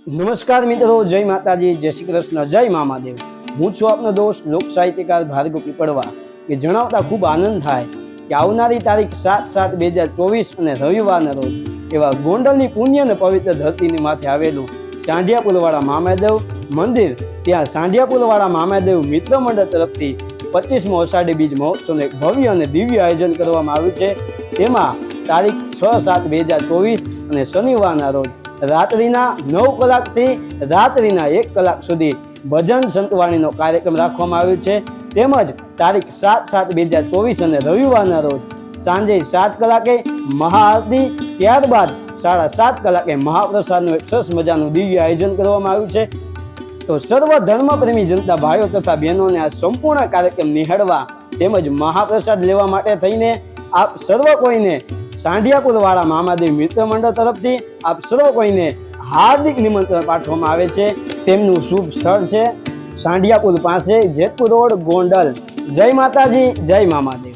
નમસ્કાર મિત્રો, જય માતાજી, જય શ્રી કૃષ્ણ, જય મામાદેવ। હું છું આપનો દોસ્ત લોક સાહિત્યકાર ભાર્ગવ પીપળવા કે જણાવતા ખૂબ આનંદ થાય કે આવનારી તારીખ 7/7/2024 અને રવિવારના રોજ એવા ગોંડલની પુણ્ય અને પવિત્ર ધરતીની માથે આવેલું સાંઢિયાપુરવાળા મામાદેવ મંદિર, ત્યાં સાંઢિયાપુરવાળા મામાદેવ મિત્ર મંડળ તરફથી 25મો અષાઢી બીજ મહોત્સવનું એક ભવ્ય અને દિવ્ય આયોજન કરવામાં આવ્યું છે। તેમાં તારીખ 6/7/2024 અને શનિવારના રોજ રાત્રિના 9 કલાકથી રાત્રિના 1 કલાક સુધી ભજન સંતવાણીનો કાર્યક્રમ રાખવામાં આવ્યો છે। તેમજ તારીખ 7/7/2024 અને રવિવારના રોજ સાંજે 7 કલાકે મહાઆરતી, ત્યારબાદ 7:30 કલાકે મહાપ્રસાદનું એક સરસ મજાનું દિવ્ય આયોજન કરવામાં આવ્યું છે। તો સર્વ ધર્મપ્રેમી જનતા ભાઈઓ તથા બહેનોને આ સંપૂર્ણ કાર્યક્રમ નિહાળવા તેમજ મહાપ્રસાદ લેવા માટે થઈને આપ સર્વ કોઈને સાંઢિયાપુરવાળા મામાદેવ મિત્ર મંડળ તરફથી આપ સર્વ કોઈને હાર્દિક નિમંત્રણ પાઠવવામાં આવે છે। તેમનું શુભ સ્થળ છે સાંઢિયાપુર પાસે જેતપુર રોડ, ગોંડલ। જય માતાજી, જય મામાદેવ।